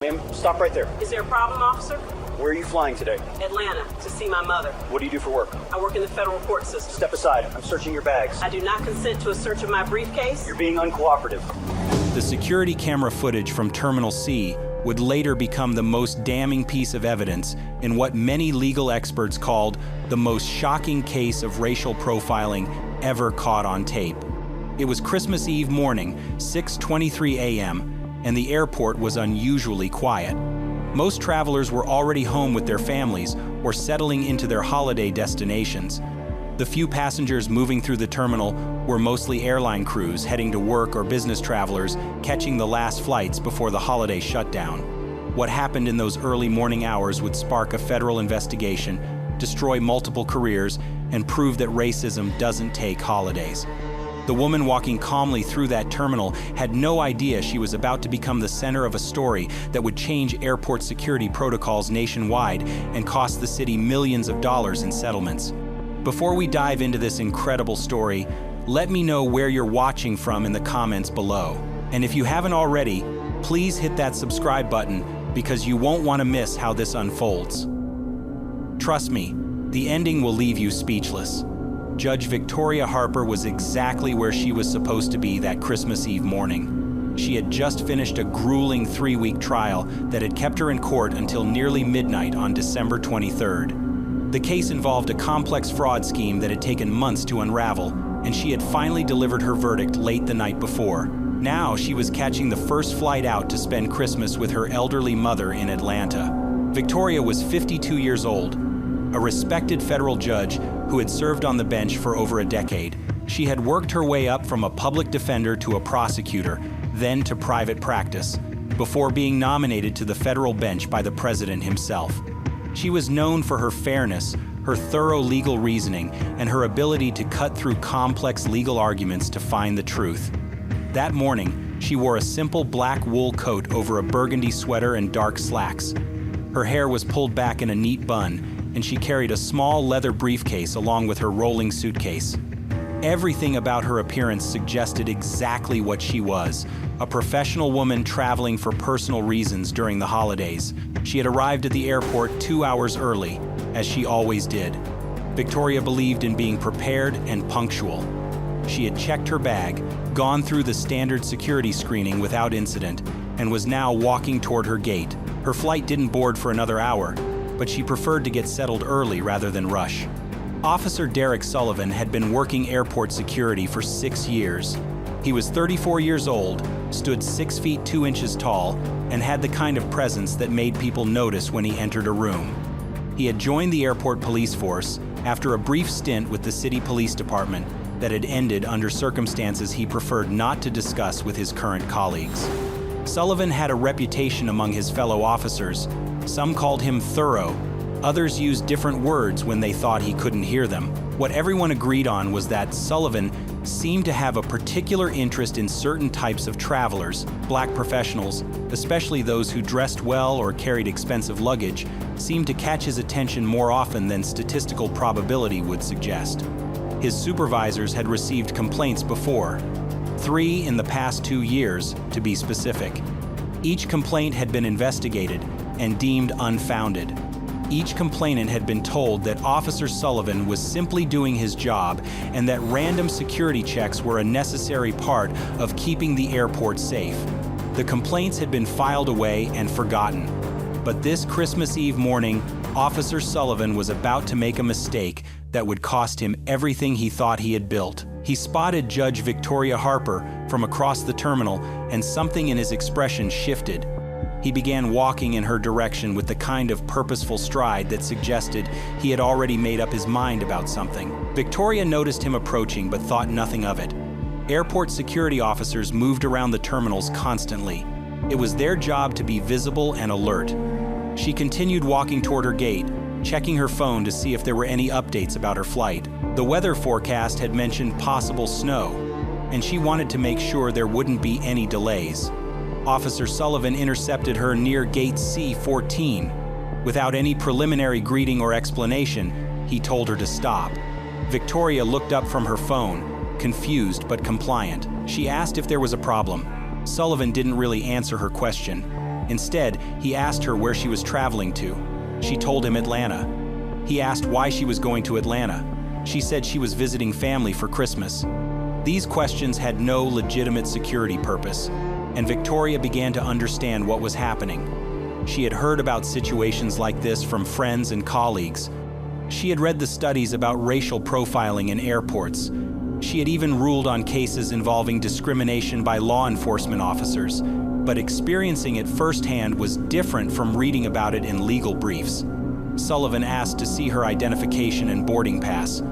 Ma'am, stop right there. Is there a problem, officer? Where are you flying today? Atlanta, to see my mother. What do you do for work? I work in the federal court system. Step aside. I'm searching your bags. I do not consent to a search of my briefcase. You're being uncooperative. The security camera footage from Terminal C would later become the most damning piece of evidence in what many legal experts called the most shocking case of racial profiling ever caught on tape. It was Christmas Eve morning, 6:23 a.m., and the airport was unusually quiet. Most travelers were already home with their families or settling into their holiday destinations. The few passengers moving through the terminal were mostly airline crews heading to work or business travelers catching the last flights before the holiday shutdown. What happened in those early morning hours would spark a federal investigation, destroy multiple careers, and prove that racism doesn't take holidays. The woman walking calmly through that terminal had no idea she was about to become the center of a story that would change airport security protocols nationwide and cost the city millions of dollars in settlements. Before we dive into this incredible story, let me know where you're watching from in the comments below. And if you haven't already, please hit that subscribe button because you won't want to miss how this unfolds. Trust me, the ending will leave you speechless. Judge Victoria Harper was exactly where she was supposed to be that Christmas Eve morning. She had just finished a grueling 3-week trial that had kept her in court until nearly midnight on December 23rd. The case involved a complex fraud scheme that had taken months to unravel, and she had finally delivered her verdict late the night before. Now she was catching the first flight out to spend Christmas with her elderly mother in Atlanta. Victoria was 52 years old, a respected federal judge who had served on the bench for over a decade. She had worked her way up from a public defender to a prosecutor, then to private practice, before being nominated to the federal bench by the president himself. She was known for her fairness, her thorough legal reasoning, and her ability to cut through complex legal arguments to find the truth. That morning, she wore a simple black wool coat over a burgundy sweater and dark slacks. Her hair was pulled back in a neat bun, and she carried a small leather briefcase along with her rolling suitcase. Everything about her appearance suggested exactly what she was, a professional woman traveling for personal reasons during the holidays. She had arrived at the airport 2 hours early, as she always did. Victoria believed in being prepared and punctual. She had checked her bag, gone through the standard security screening without incident, and was now walking toward her gate. Her flight didn't board for another hour, but she preferred to get settled early rather than rush. Officer Derek Sullivan had been working airport security for 6 years. He was 34 years old, stood 6 feet 2 inches tall, and had the kind of presence that made people notice when he entered a room. He had joined the airport police force after a brief stint with the city police department that had ended under circumstances he preferred not to discuss with his current colleagues. Sullivan had a reputation among his fellow officers. Some called him thorough. Others used different words when they thought he couldn't hear them. What everyone agreed on was that Sullivan seemed to have a particular interest in certain types of travelers. Black professionals, especially those who dressed well or carried expensive luggage, seemed to catch his attention more often than statistical probability would suggest. His supervisors had received complaints before, 3 in the past 2 years, to be specific. Each complaint had been investigated and deemed unfounded. Each complainant had been told that Officer Sullivan was simply doing his job and that random security checks were a necessary part of keeping the airport safe. The complaints had been filed away and forgotten. But this Christmas Eve morning, Officer Sullivan was about to make a mistake that would cost him everything he thought he had built. He spotted Judge Victoria Harper from across the terminal, and something in his expression shifted. He began walking in her direction with the kind of purposeful stride that suggested he had already made up his mind about something. Victoria noticed him approaching but thought nothing of it. Airport security officers moved around the terminals constantly. It was their job to be visible and alert. She continued walking toward her gate, checking her phone to see if there were any updates about her flight. The weather forecast had mentioned possible snow, and she wanted to make sure there wouldn't be any delays. Officer Sullivan intercepted her near gate C14. Without any preliminary greeting or explanation, he told her to stop. Victoria looked up from her phone, confused but compliant. She asked if there was a problem. Sullivan didn't really answer her question. Instead, he asked her where she was traveling to. She told him Atlanta. He asked why she was going to Atlanta. She said she was visiting family for Christmas. These questions had no legitimate security purpose, and Victoria began to understand what was happening. She had heard about situations like this from friends and colleagues. She had read the studies about racial profiling in airports. She had even ruled on cases involving discrimination by law enforcement officers, but experiencing it firsthand was different from reading about it in legal briefs. Sullivan asked to see her identification and boarding pass.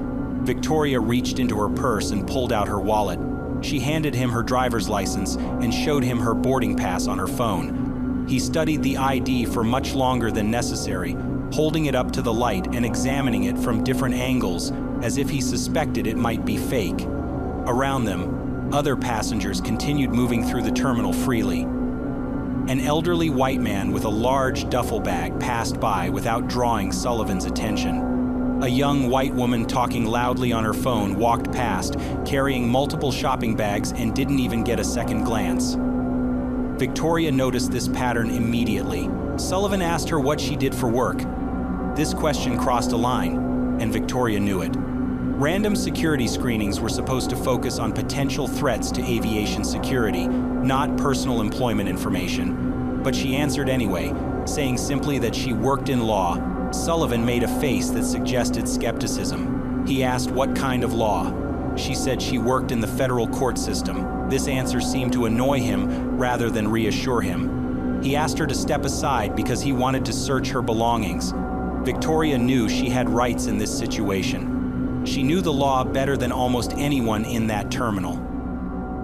Victoria reached into her purse and pulled out her wallet. She handed him her driver's license and showed him her boarding pass on her phone. He studied the ID for much longer than necessary, holding it up to the light and examining it from different angles as if he suspected it might be fake. Around them, other passengers continued moving through the terminal freely. An elderly white man with a large duffel bag passed by without drawing Sullivan's attention. A young white woman talking loudly on her phone walked past, carrying multiple shopping bags and didn't even get a second glance. Victoria noticed this pattern immediately. Sullivan asked her what she did for work. This question crossed a line, and Victoria knew it. Random security screenings were supposed to focus on potential threats to aviation security, not personal employment information. But she answered anyway, saying simply that she worked in law. Sullivan made a face that suggested skepticism. He asked what kind of law. She said she worked in the federal court system. This answer seemed to annoy him rather than reassure him. He asked her to step aside because he wanted to search her belongings. Victoria knew she had rights in this situation. She knew the law better than almost anyone in that terminal.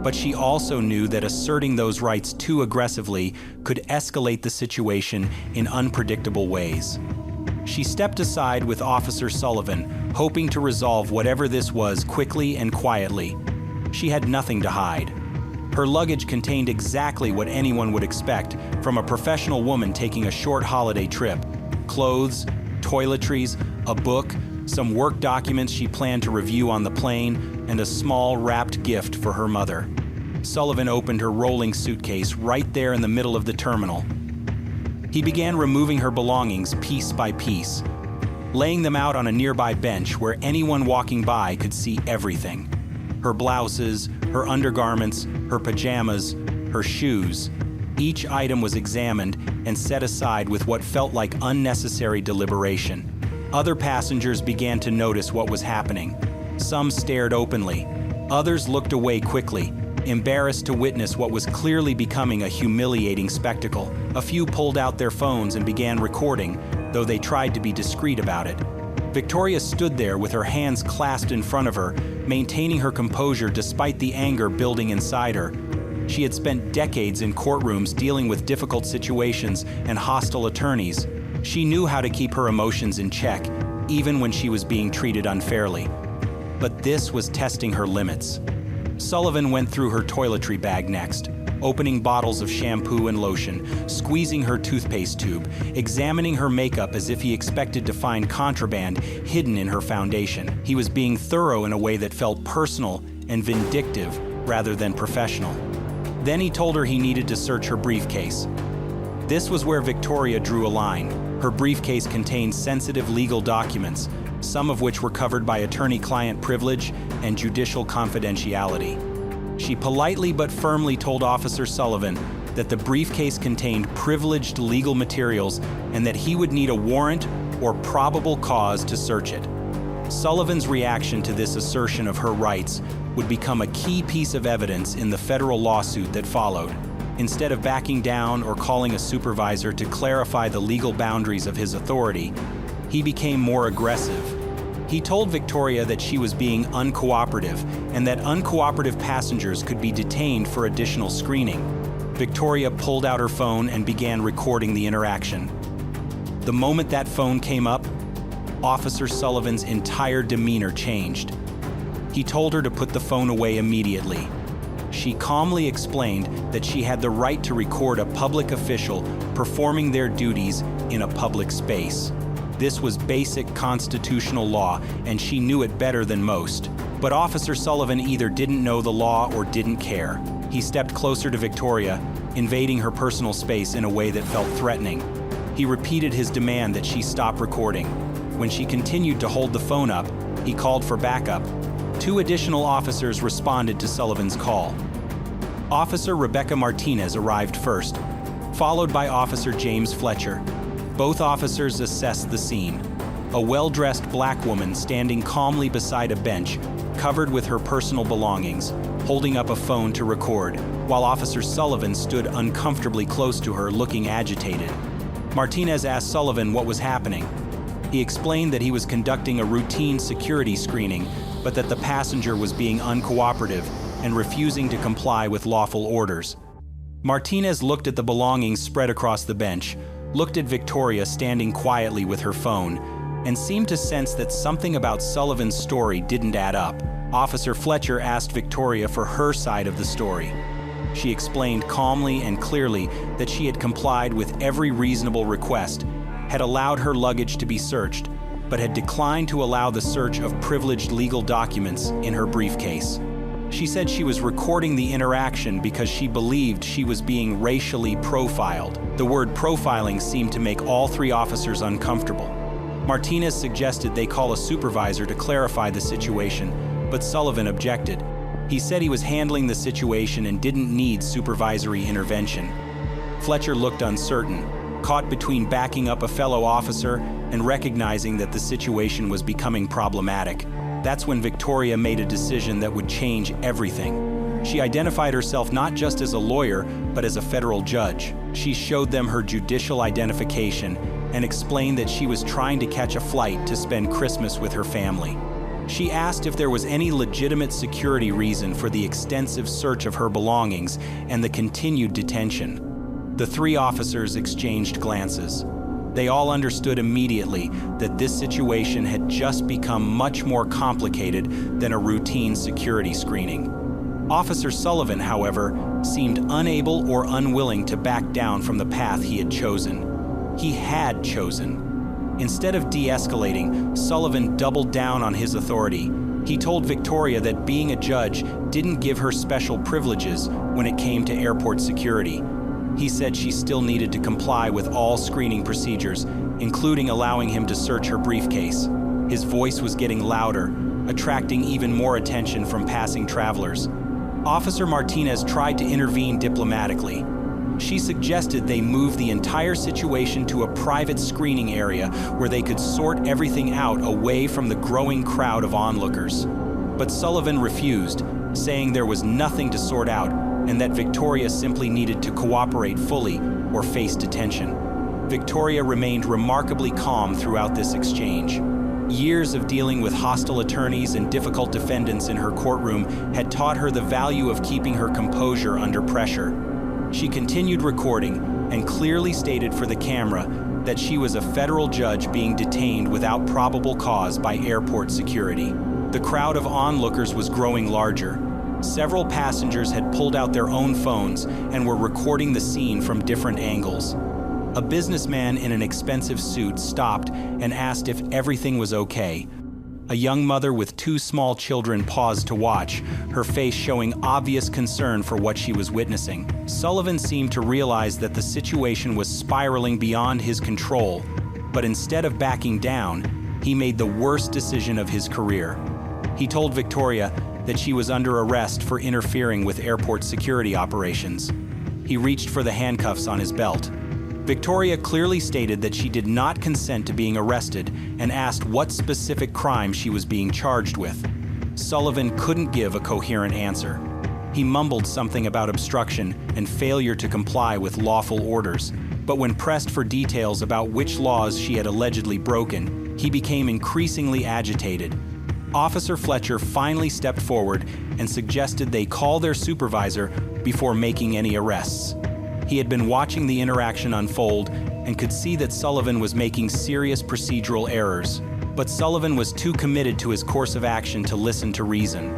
But she also knew that asserting those rights too aggressively could escalate the situation in unpredictable ways. She stepped aside with Officer Sullivan, hoping to resolve whatever this was quickly and quietly. She had nothing to hide. Her luggage contained exactly what anyone would expect from a professional woman taking a short holiday trip: clothes, toiletries, a book, some work documents she planned to review on the plane, and a small wrapped gift for her mother. Sullivan opened her rolling suitcase right there in the middle of the terminal. He began removing her belongings piece by piece, laying them out on a nearby bench where anyone walking by could see everything. Her blouses, her undergarments, her pajamas, her shoes. Each item was examined and set aside with what felt like unnecessary deliberation. Other passengers began to notice what was happening. Some stared openly. Others looked away quickly, embarrassed to witness what was clearly becoming a humiliating spectacle. A few pulled out their phones and began recording, though they tried to be discreet about it. Victoria stood there with her hands clasped in front of her, maintaining her composure despite the anger building inside her. She had spent decades in courtrooms dealing with difficult situations and hostile attorneys. She knew how to keep her emotions in check, even when she was being treated unfairly. But this was testing her limits. Sullivan went through her toiletry bag next, opening bottles of shampoo and lotion, squeezing her toothpaste tube, examining her makeup as if he expected to find contraband hidden in her foundation. He was being thorough in a way that felt personal and vindictive rather than professional. Then he told her he needed to search her briefcase. This was where Victoria drew a line. Her briefcase contained sensitive legal documents, some of which were covered by attorney-client privilege and judicial confidentiality. She politely but firmly told Officer Sullivan that the briefcase contained privileged legal materials and that he would need a warrant or probable cause to search it. Sullivan's reaction to this assertion of her rights would become a key piece of evidence in the federal lawsuit that followed. Instead of backing down or calling a supervisor to clarify the legal boundaries of his authority, he became more aggressive. He told Victoria that she was being uncooperative and that uncooperative passengers could be detained for additional screening. Victoria pulled out her phone and began recording the interaction. The moment that phone came up, Officer Sullivan's entire demeanor changed. He told her to put the phone away immediately. She calmly explained that she had the right to record a public official performing their duties in a public space. This was basic constitutional law, and she knew it better than most. But Officer Sullivan either didn't know the law or didn't care. He stepped closer to Victoria, invading her personal space in a way that felt threatening. He repeated his demand that she stop recording. When she continued to hold the phone up, he called for backup. 2 additional officers responded to Sullivan's call. Officer Rebecca Martinez arrived first, followed by Officer James Fletcher. Both officers assessed the scene. A well-dressed black woman standing calmly beside a bench, covered with her personal belongings, holding up a phone to record, while Officer Sullivan stood uncomfortably close to her, looking agitated. Martinez asked Sullivan what was happening. He explained that he was conducting a routine security screening, but that the passenger was being uncooperative and refusing to comply with lawful orders. Martinez looked at the belongings spread across the bench, looked at Victoria standing quietly with her phone, and seemed to sense that something about Sullivan's story didn't add up. Officer Fletcher asked Victoria for her side of the story. She explained calmly and clearly that she had complied with every reasonable request, had allowed her luggage to be searched, but had declined to allow the search of privileged legal documents in her briefcase. She said she was recording the interaction because she believed she was being racially profiled. The word profiling seemed to make all 3 officers uncomfortable. Martinez suggested they call a supervisor to clarify the situation, but Sullivan objected. He said he was handling the situation and didn't need supervisory intervention. Fletcher looked uncertain, caught between backing up a fellow officer and recognizing that the situation was becoming problematic. That's when Victoria made a decision that would change everything. She identified herself not just as a lawyer, but as a federal judge. She showed them her judicial identification and explained that she was trying to catch a flight to spend Christmas with her family. She asked if there was any legitimate security reason for the extensive search of her belongings and the continued detention. The 3 officers exchanged glances. They all understood immediately that this situation had just become much more complicated than a routine security screening. Officer Sullivan, however, seemed unable or unwilling to back down from the path he had chosen. He had chosen. Instead of de-escalating, Sullivan doubled down on his authority. He told Victoria that being a judge didn't give her special privileges when it came to airport security. He said she still needed to comply with all screening procedures, including allowing him to search her briefcase. His voice was getting louder, attracting even more attention from passing travelers. Officer Martinez tried to intervene diplomatically. She suggested they move the entire situation to a private screening area where they could sort everything out away from the growing crowd of onlookers. But Sullivan refused, saying there was nothing to sort out and that Victoria simply needed to cooperate fully or face detention. Victoria remained remarkably calm throughout this exchange. Years of dealing with hostile attorneys and difficult defendants in her courtroom had taught her the value of keeping her composure under pressure. She continued recording and clearly stated for the camera that she was a federal judge being detained without probable cause by airport security. The crowd of onlookers was growing larger. Several passengers had pulled out their own phones and were recording the scene from different angles. A businessman in an expensive suit stopped and asked if everything was okay. A young mother with 2 small children paused to watch, her face showing obvious concern for what she was witnessing. Sullivan seemed to realize that the situation was spiraling beyond his control, but instead of backing down, he made the worst decision of his career. He told Victoria that she was under arrest for interfering with airport security operations. He reached for the handcuffs on his belt. Victoria clearly stated that she did not consent to being arrested and asked what specific crime she was being charged with. Sullivan couldn't give a coherent answer. He mumbled something about obstruction and failure to comply with lawful orders, but when pressed for details about which laws she had allegedly broken, he became increasingly agitated. Officer Fletcher finally stepped forward and suggested they call their supervisor before making any arrests. He had been watching the interaction unfold and could see that Sullivan was making serious procedural errors, but Sullivan was too committed to his course of action to listen to reason.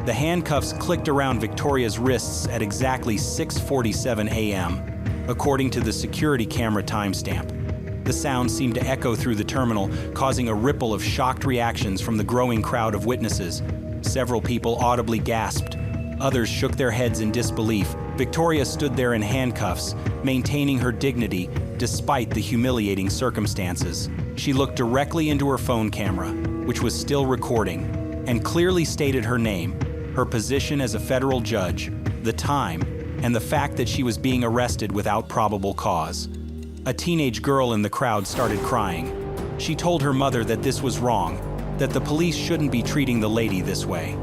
The handcuffs clicked around Victoria's wrists at exactly 6:47 a.m., according to the security camera timestamp. The sound seemed to echo through the terminal, causing a ripple of shocked reactions from the growing crowd of witnesses. Several people audibly gasped. Others shook their heads in disbelief. Victoria stood there in handcuffs, maintaining her dignity despite the humiliating circumstances. She looked directly into her phone camera, which was still recording, and clearly stated her name, her position as a federal judge, the time, and the fact that she was being arrested without probable cause. A teenage girl in the crowd started crying. She told her mother that this was wrong, that the police shouldn't be treating the lady this way.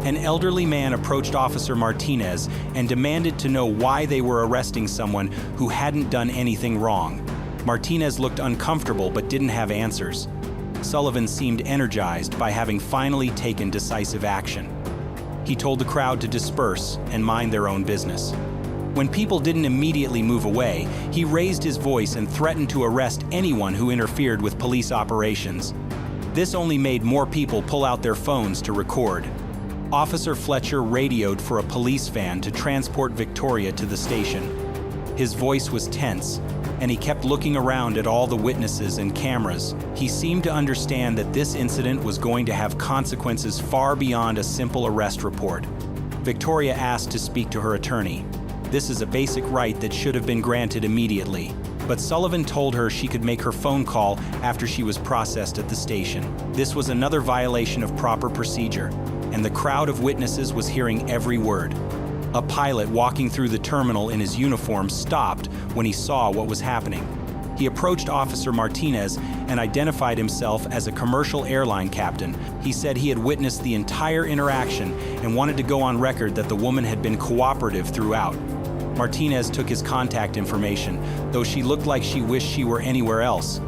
An elderly man approached Officer Martinez and demanded to know why they were arresting someone who hadn't done anything wrong. Martinez looked uncomfortable but didn't have answers. Sullivan seemed energized by having finally taken decisive action. He told the crowd to disperse and mind their own business. When people didn't immediately move away, he raised his voice and threatened to arrest anyone who interfered with police operations. This only made more people pull out their phones to record. Officer Fletcher radioed for a police van to transport Victoria to the station. His voice was tense, and he kept looking around at all the witnesses and cameras. He seemed to understand that this incident was going to have consequences far beyond a simple arrest report. Victoria asked to speak to her attorney. This is a basic right that should have been granted immediately, but Sullivan told her she could make her phone call after she was processed at the station. This was another violation of proper procedure, and the crowd of witnesses was hearing every word. A pilot walking through the terminal in his uniform stopped when he saw what was happening. He approached Officer Martinez and identified himself as a commercial airline captain. He said he had witnessed the entire interaction and wanted to go on record that the woman had been cooperative throughout. Martinez took his contact information, though she looked like she wished she were anywhere else.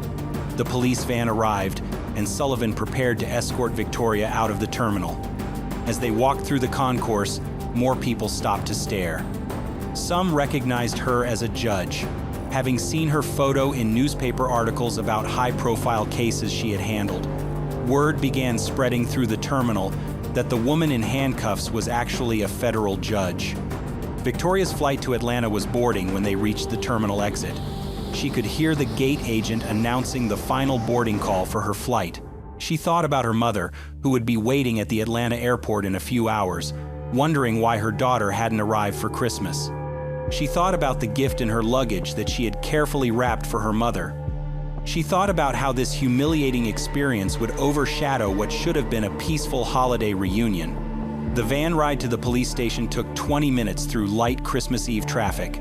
The police van arrived, and Sullivan prepared to escort Victoria out of the terminal. As they walked through the concourse, more people stopped to stare. Some recognized her as a judge, having seen her photo in newspaper articles about high-profile cases she had handled. Word began spreading through the terminal that the woman in handcuffs was actually a federal judge. Victoria's flight to Atlanta was boarding when they reached the terminal exit. She could hear the gate agent announcing the final boarding call for her flight. She thought about her mother, who would be waiting at the Atlanta airport in a few hours, wondering why her daughter hadn't arrived for Christmas. She thought about the gift in her luggage that she had carefully wrapped for her mother. She thought about how this humiliating experience would overshadow what should have been a peaceful holiday reunion. The van ride to the police station took 20 minutes through light Christmas Eve traffic.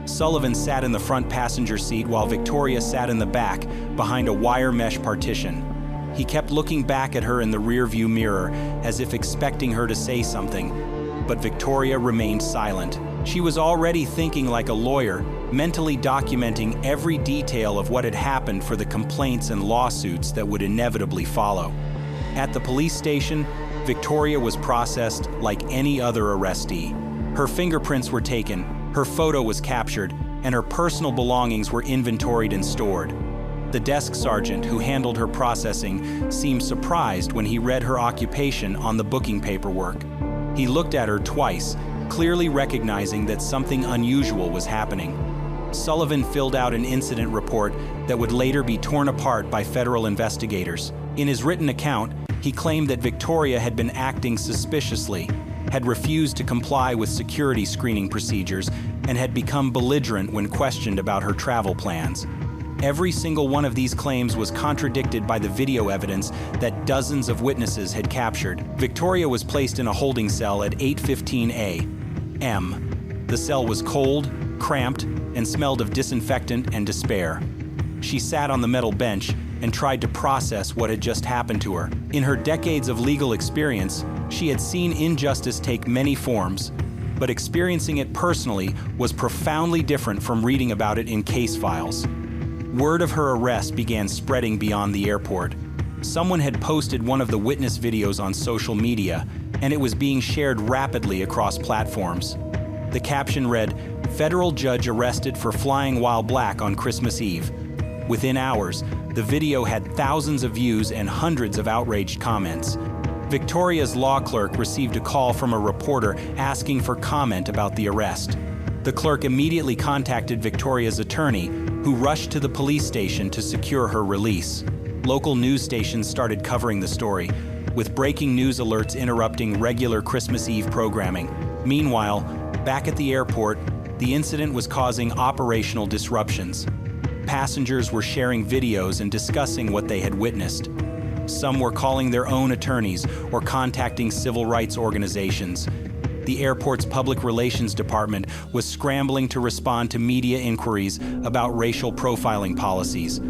Sullivan sat in the front passenger seat while Victoria sat in the back behind a wire mesh partition. He kept looking back at her in the rearview mirror as if expecting her to say something, but Victoria remained silent. She was already thinking like a lawyer, mentally documenting every detail of what had happened for the complaints and lawsuits that would inevitably follow. At the police station, Victoria was processed like any other arrestee. Her fingerprints were taken, her photo was captured, and her personal belongings were inventoried and stored. The desk sergeant who handled her processing seemed surprised when he read her occupation on the booking paperwork. He looked at her twice, clearly recognizing that something unusual was happening. Sullivan filled out an incident report that would later be torn apart by federal investigators. In his written account, he claimed that Victoria had been acting suspiciously, had refused to comply with security screening procedures, and had become belligerent when questioned about her travel plans. Every single one of these claims was contradicted by the video evidence that dozens of witnesses had captured. Victoria was placed in a holding cell at 8:15 a.m. The cell was cold, cramped, and smelled of disinfectant and despair. She sat on the metal bench and tried to process what had just happened to her. In her decades of legal experience, she had seen injustice take many forms, but experiencing it personally was profoundly different from reading about it in case files. Word of her arrest began spreading beyond the airport. Someone had posted one of the witness videos on social media, and it was being shared rapidly across platforms. The caption read, "Federal judge arrested for flying while black on Christmas Eve." Within hours, the video had thousands of views and hundreds of outraged comments. Victoria's law clerk received a call from a reporter asking for comment about the arrest. The clerk immediately contacted Victoria's attorney, who rushed to the police station to secure her release. Local news stations started covering the story, with breaking news alerts interrupting regular Christmas Eve programming. Meanwhile, back at the airport, the incident was causing operational disruptions. Passengers were sharing videos and discussing what they had witnessed. Some were calling their own attorneys or contacting civil rights organizations. The airport's public relations department was scrambling to respond to media inquiries about racial profiling policies.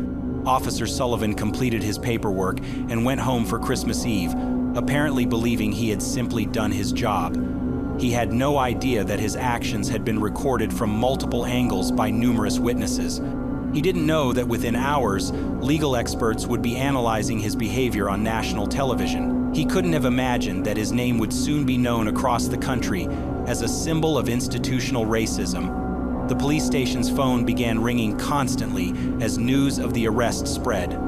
Officer Sullivan completed his paperwork and went home for Christmas Eve, apparently believing he had simply done his job. He had no idea that his actions had been recorded from multiple angles by numerous witnesses. He didn't know that within hours, legal experts would be analyzing his behavior on national television. He couldn't have imagined that his name would soon be known across the country as a symbol of institutional racism. The police station's phone began ringing constantly as news of the arrest spread.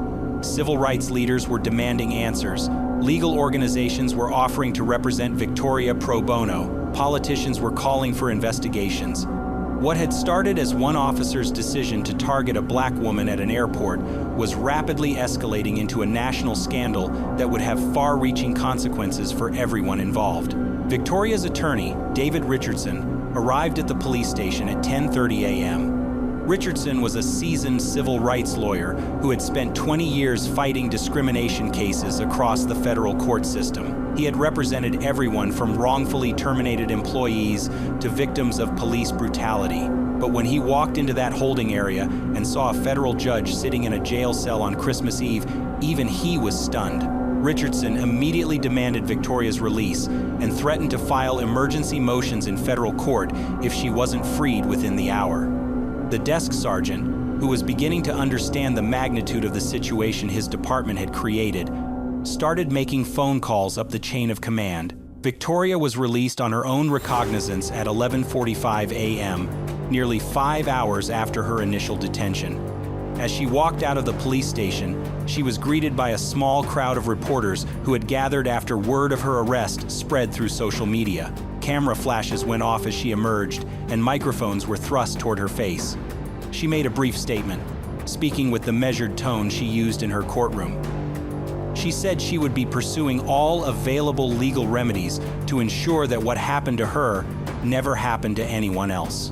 Civil rights leaders were demanding answers. Legal organizations were offering to represent Victoria pro bono. Politicians were calling for investigations. What had started as one officer's decision to target a black woman at an airport was rapidly escalating into a national scandal that would have far-reaching consequences for everyone involved. Victoria's attorney, David Richardson, arrived at the police station at 10:30 a.m. Richardson was a seasoned civil rights lawyer who had spent 20 years fighting discrimination cases across the federal court system. He had represented everyone from wrongfully terminated employees to victims of police brutality. But when he walked into that holding area and saw a federal judge sitting in a jail cell on Christmas Eve, even he was stunned. Richardson immediately demanded Victoria's release and threatened to file emergency motions in federal court if she wasn't freed within the hour. The desk sergeant, who was beginning to understand the magnitude of the situation his department had created, started making phone calls up the chain of command. Victoria was released on her own recognizance at 11:45 a.m., nearly 5 hours after her initial detention. As she walked out of the police station, she was greeted by a small crowd of reporters who had gathered after word of her arrest spread through social media. Camera flashes went off as she emerged, and microphones were thrust toward her face. She made a brief statement, speaking with the measured tone she used in her courtroom. She said she would be pursuing all available legal remedies to ensure that what happened to her never happened to anyone else.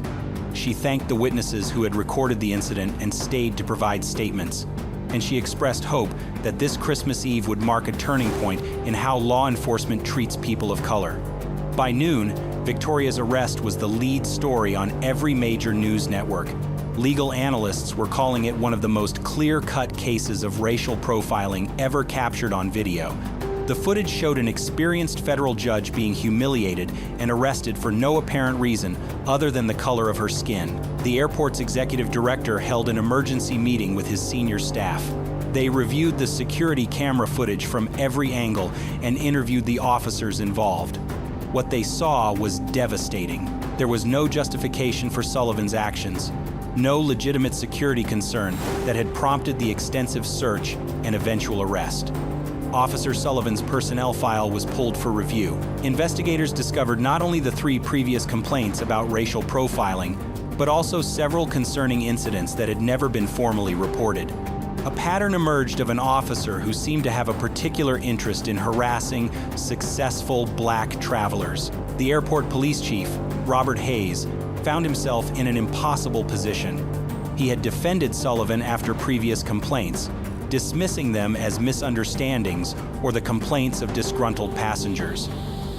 She thanked the witnesses who had recorded the incident and stayed to provide statements. And she expressed hope that this Christmas Eve would mark a turning point in how law enforcement treats people of color. By noon, Victoria's arrest was the lead story on every major news network. Legal analysts were calling it one of the most clear-cut cases of racial profiling ever captured on video. The footage showed an experienced federal judge being humiliated and arrested for no apparent reason other than the color of her skin. The airport's executive director held an emergency meeting with his senior staff. They reviewed the security camera footage from every angle and interviewed the officers involved. What they saw was devastating. There was no justification for Sullivan's actions, no legitimate security concern that had prompted the extensive search and eventual arrest. Officer Sullivan's personnel file was pulled for review. Investigators discovered not only the 3 previous complaints about racial profiling, but also several concerning incidents that had never been formally reported. A pattern emerged of an officer who seemed to have a particular interest in harassing successful black travelers. The airport police chief, Robert Hayes, found himself in an impossible position. He had defended Sullivan after previous complaints, dismissing them as misunderstandings or the complaints of disgruntled passengers.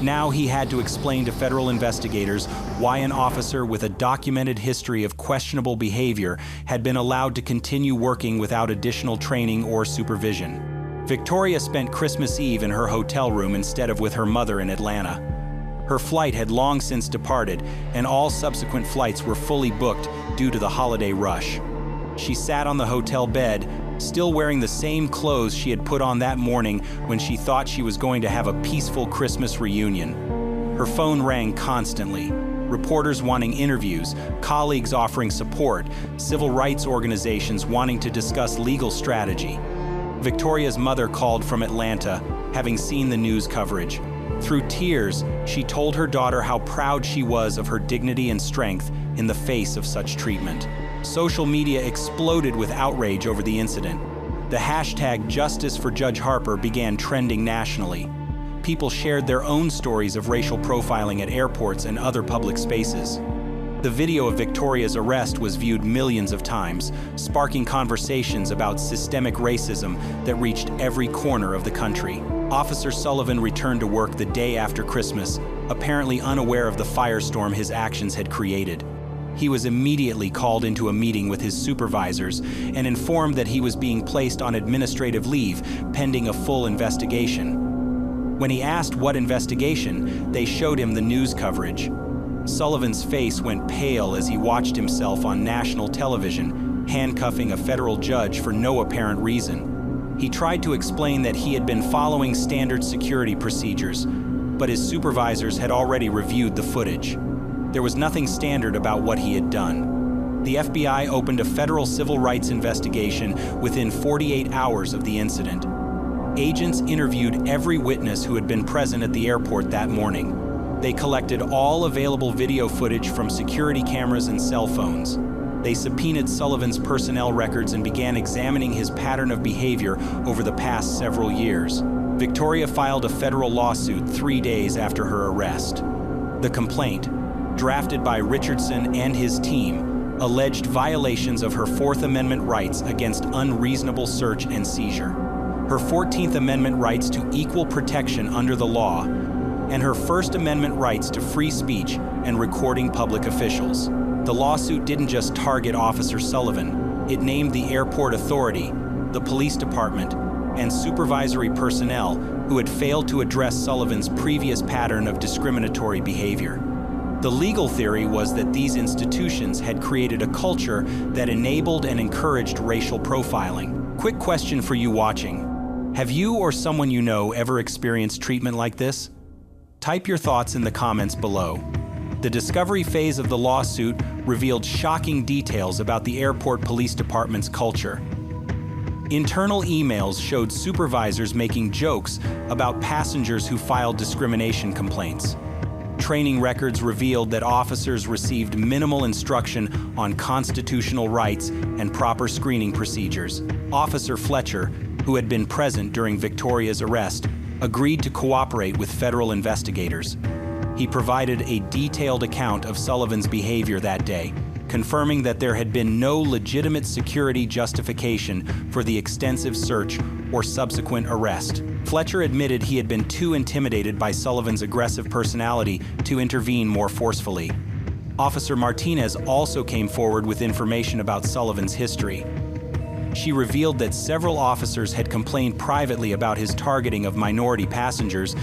Now he had to explain to federal investigators why an officer with a documented history of questionable behavior had been allowed to continue working without additional training or supervision. Victoria spent Christmas Eve in her hotel room instead of with her mother in Atlanta. Her flight had long since departed, and all subsequent flights were fully booked due to the holiday rush. She sat on the hotel bed, still wearing the same clothes she had put on that morning when she thought she was going to have a peaceful Christmas reunion. Her phone rang constantly. Reporters wanting interviews, colleagues offering support, civil rights organizations wanting to discuss legal strategy. Victoria's mother called from Atlanta, having seen the news coverage. Through tears, she told her daughter how proud she was of her dignity and strength in the face of such treatment. Social media exploded with outrage over the incident. The hashtag Justice for Judge Harper began trending nationally. people shared their own stories of racial profiling at airports and other public spaces. The video of Victoria's arrest was viewed millions of times, sparking conversations about systemic racism that reached every corner of the country. Officer Sullivan returned to work the day after Christmas, apparently unaware of the firestorm his actions had created. He was immediately called into a meeting with his supervisors and informed that he was being placed on administrative leave pending a full investigation. When he asked what investigation, they showed him the news coverage. Sullivan's face went pale as he watched himself on national television, handcuffing a federal judge for no apparent reason. He tried to explain that he had been following standard security procedures, but his supervisors had already reviewed the footage. There was nothing standard about what he had done. The FBI opened a federal civil rights investigation within 48 hours of the incident. Agents interviewed every witness who had been present at the airport that morning. They collected all available video footage from security cameras and cell phones. They subpoenaed Sullivan's personnel records and began examining his pattern of behavior over the past several years. Victoria filed a federal lawsuit 3 days after her arrest. The complaint, drafted by Richardson and his team, alleged violations of her Fourth Amendment rights against unreasonable search and seizure, her 14th Amendment rights to equal protection under the law, and her First Amendment rights to free speech and recording public officials. The lawsuit didn't just target Officer Sullivan. It named the airport authority, the police department, and supervisory personnel who had failed to address Sullivan's previous pattern of discriminatory behavior. The legal theory was that these institutions had created a culture that enabled and encouraged racial profiling. Quick question for you watching. Have you or someone you know ever experienced treatment like this? Type your thoughts in the comments below. The discovery phase of the lawsuit revealed shocking details about the airport police department's culture. Internal emails showed supervisors making jokes about passengers who filed discrimination complaints. Training records revealed that officers received minimal instruction on constitutional rights and proper screening procedures. Officer Fletcher, who had been present during Victoria's arrest, agreed to cooperate with federal investigators. He provided a detailed account of Sullivan's behavior that day, confirming that there had been no legitimate security justification for the extensive search or subsequent arrest. Fletcher admitted he had been too intimidated by Sullivan's aggressive personality to intervene more forcefully. Officer Martinez also came forward with information about Sullivan's history. She revealed that several officers had complained privately about his targeting of minority passengers,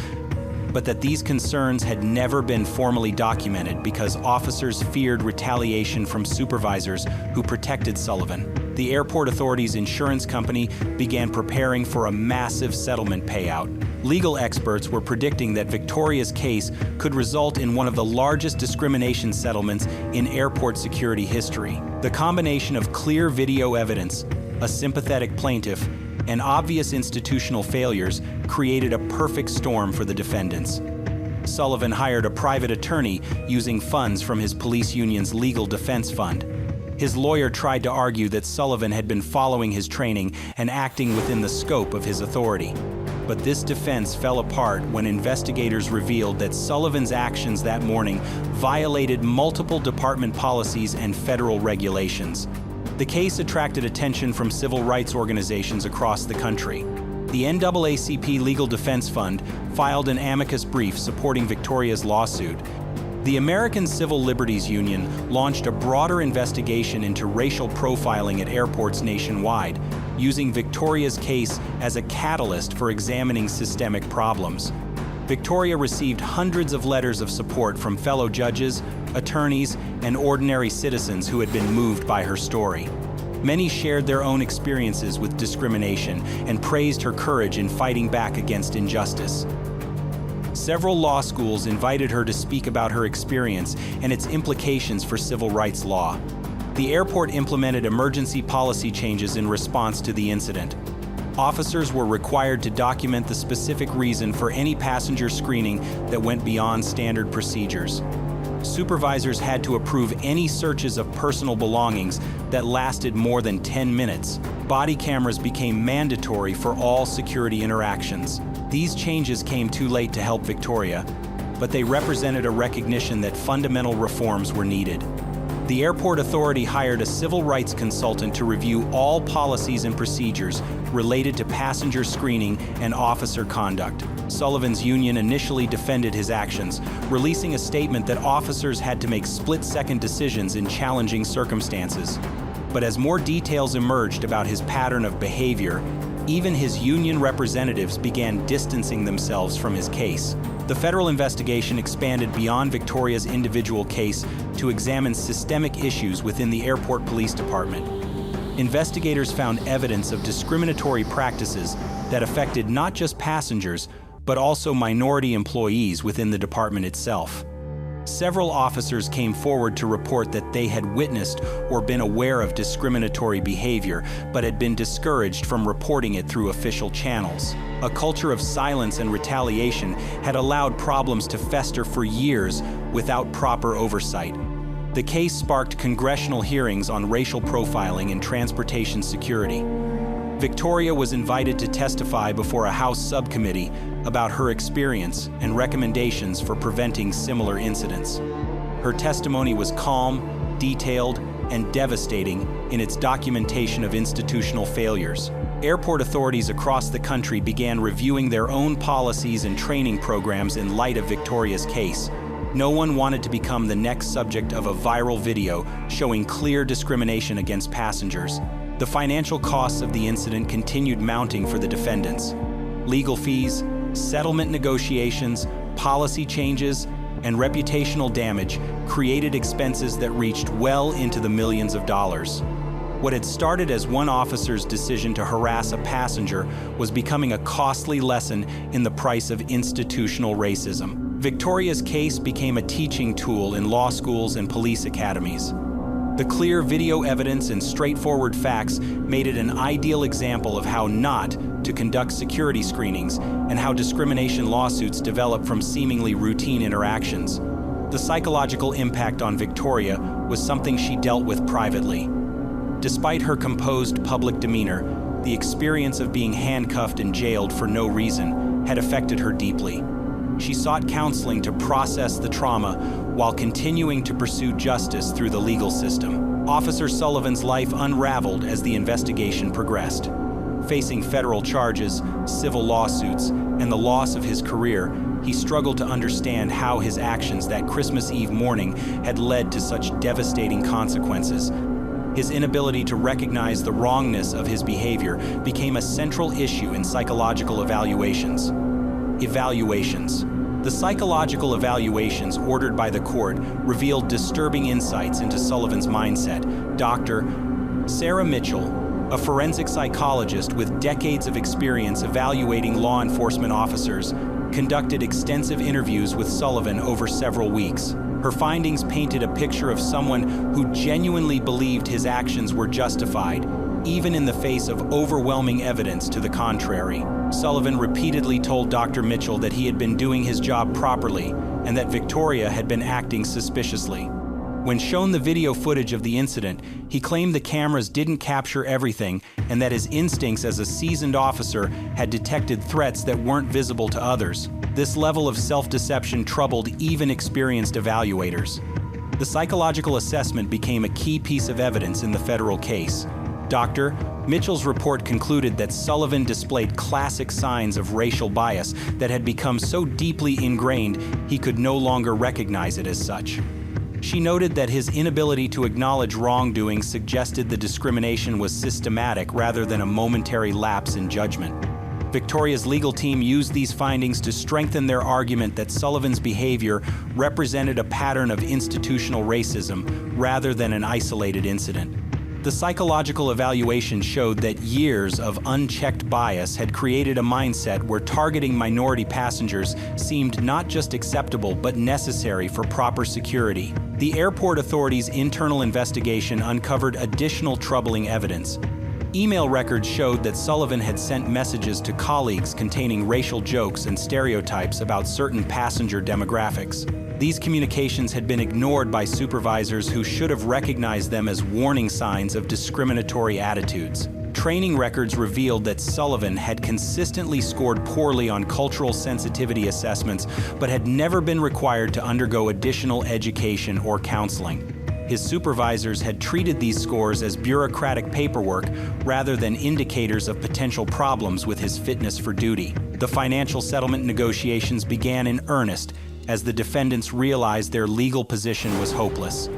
but that these concerns had never been formally documented because officers feared retaliation from supervisors who protected Sullivan. The airport authority's insurance company began preparing for a massive settlement payout. Legal experts were predicting that Victoria's case could result in one of the largest discrimination settlements in airport security history. The combination of clear video evidence, a sympathetic plaintiff, and obvious institutional failures created a perfect storm for the defendants. Sullivan hired a private attorney using funds from his police union's legal defense fund. His lawyer tried to argue that Sullivan had been following his training and acting within the scope of his authority. But this defense fell apart when investigators revealed that Sullivan's actions that morning violated multiple department policies and federal regulations. The case attracted attention from civil rights organizations across the country. The NAACP Legal Defense Fund filed an amicus brief supporting Victoria's lawsuit. The American Civil Liberties Union launched a broader investigation into racial profiling at airports nationwide, using Victoria's case as a catalyst for examining systemic problems. Victoria received hundreds of letters of support from fellow judges, attorneys, and ordinary citizens who had been moved by her story. Many shared their own experiences with discrimination and praised her courage in fighting back against injustice. Several law schools invited her to speak about her experience and its implications for civil rights law. The airport implemented emergency policy changes in response to the incident. Officers were required to document the specific reason for any passenger screening that went beyond standard procedures. Supervisors had to approve any searches of personal belongings that lasted more than 10 minutes. body cameras became mandatory for all security interactions. These changes came too late to help Victoria, but they represented a recognition that fundamental reforms were needed. The airport authority hired a civil rights consultant to review all policies and procedures related to passenger screening and officer conduct. Sullivan's union initially defended his actions, releasing a statement that officers had to make split-second decisions in challenging circumstances. But as more details emerged about his pattern of behavior, even his union representatives began distancing themselves from his case. The federal investigation expanded beyond Victoria's individual case to examine systemic issues within the airport police department. Investigators found evidence of discriminatory practices that affected not just passengers, but also minority employees within the department itself. Several officers came forward to report that they had witnessed or been aware of discriminatory behavior, but had been discouraged from reporting it through official channels. A culture of silence and retaliation had allowed problems to fester for years without proper oversight. The case sparked congressional hearings on racial profiling in transportation security. Victoria was invited to testify before a House subcommittee about her experience and recommendations for preventing similar incidents. Her testimony was calm, detailed, and devastating in its documentation of institutional failures. Airport authorities across the country began reviewing their own policies and training programs in light of Victoria's case. No one wanted to become the next subject of a viral video showing clear discrimination against passengers. The financial costs of the incident continued mounting for the defendants. Legal fees, settlement negotiations, policy changes, and reputational damage created expenses that reached well into the millions of dollars. What had started as one officer's decision to harass a passenger was becoming a costly lesson in the price of institutional racism. Victoria's case became a teaching tool in law schools and police academies. The clear video evidence and straightforward facts made it an ideal example of how not to conduct security screenings and how discrimination lawsuits develop from seemingly routine interactions. The psychological impact on Victoria was something she dealt with privately. Despite her composed public demeanor, the experience of being handcuffed and jailed for no reason had affected her deeply. She sought counseling to process the trauma while continuing to pursue justice through the legal system. Officer Sullivan's life unraveled as the investigation progressed. Facing federal charges, civil lawsuits, and the loss of his career, he struggled to understand how his actions that Christmas Eve morning had led to such devastating consequences. His inability to recognize the wrongness of his behavior became a central issue in psychological evaluations. The psychological evaluations ordered by the court revealed disturbing insights into Sullivan's mindset. Dr. Sarah Mitchell, a forensic psychologist with decades of experience evaluating law enforcement officers, conducted extensive interviews with Sullivan over several weeks. Her findings painted a picture of someone who genuinely believed his actions were justified, even in the face of overwhelming evidence to the contrary. Sullivan repeatedly told Dr. Mitchell that he had been doing his job properly and that Victoria had been acting suspiciously. When shown the video footage of the incident, he claimed the cameras didn't capture everything and that his instincts as a seasoned officer had detected threats that weren't visible to others. This level of self-deception troubled even experienced evaluators. The psychological assessment became a key piece of evidence in the federal case. Dr. Mitchell's report concluded that Sullivan displayed classic signs of racial bias that had become so deeply ingrained he could no longer recognize it as such. She noted that his inability to acknowledge wrongdoing suggested the discrimination was systematic rather than a momentary lapse in judgment. Victoria's legal team used these findings to strengthen their argument that Sullivan's behavior represented a pattern of institutional racism rather than an isolated incident. The psychological evaluation showed that years of unchecked bias had created a mindset where targeting minority passengers seemed not just acceptable but necessary for proper security. The airport authorities' internal investigation uncovered additional troubling evidence. Email records showed that Sullivan had sent messages to colleagues containing racial jokes and stereotypes about certain passenger demographics. These communications had been ignored by supervisors who should have recognized them as warning signs of discriminatory attitudes. Training records revealed that Sullivan had consistently scored poorly on cultural sensitivity assessments, but had never been required to undergo additional education or counseling. His supervisors had treated these scores as bureaucratic paperwork rather than indicators of potential problems with his fitness for duty. The financial settlement negotiations began in earnest as the defendants realized their legal position was hopeless.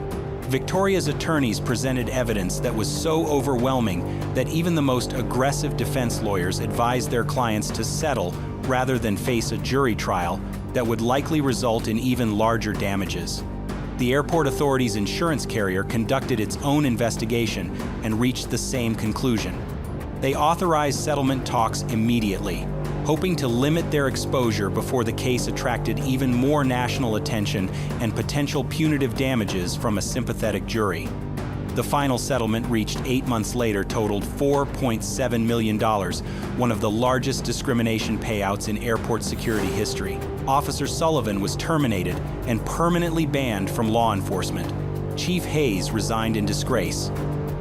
Victoria's attorneys presented evidence that was so overwhelming that even the most aggressive defense lawyers advised their clients to settle rather than face a jury trial that would likely result in even larger damages. The airport authority's insurance carrier conducted its own investigation and reached the same conclusion. They authorized settlement talks immediately, hoping to limit their exposure before the case attracted even more national attention and potential punitive damages from a sympathetic jury. The final settlement, reached 8 months later, totaled $4.7 million, one of the largest discrimination payouts in airport security history. Officer Sullivan was terminated and permanently banned from law enforcement. Chief Hayes resigned in disgrace.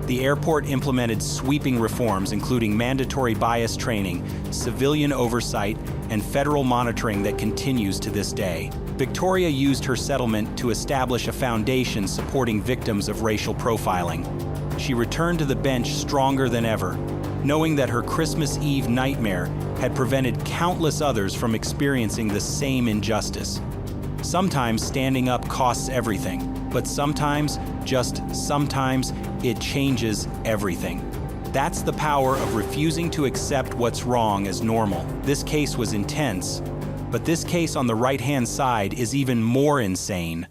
The airport implemented sweeping reforms, including mandatory bias training, civilian oversight, and federal monitoring that continues to this day. Victoria used her settlement to establish a foundation supporting victims of racial profiling. She returned to the bench stronger than ever, knowing that her Christmas Eve nightmare had prevented countless others from experiencing the same injustice. Sometimes standing up costs everything, but sometimes, just sometimes, it changes everything. That's the power of refusing to accept what's wrong as normal. This case was intense, but this case on the right-hand side is even more insane.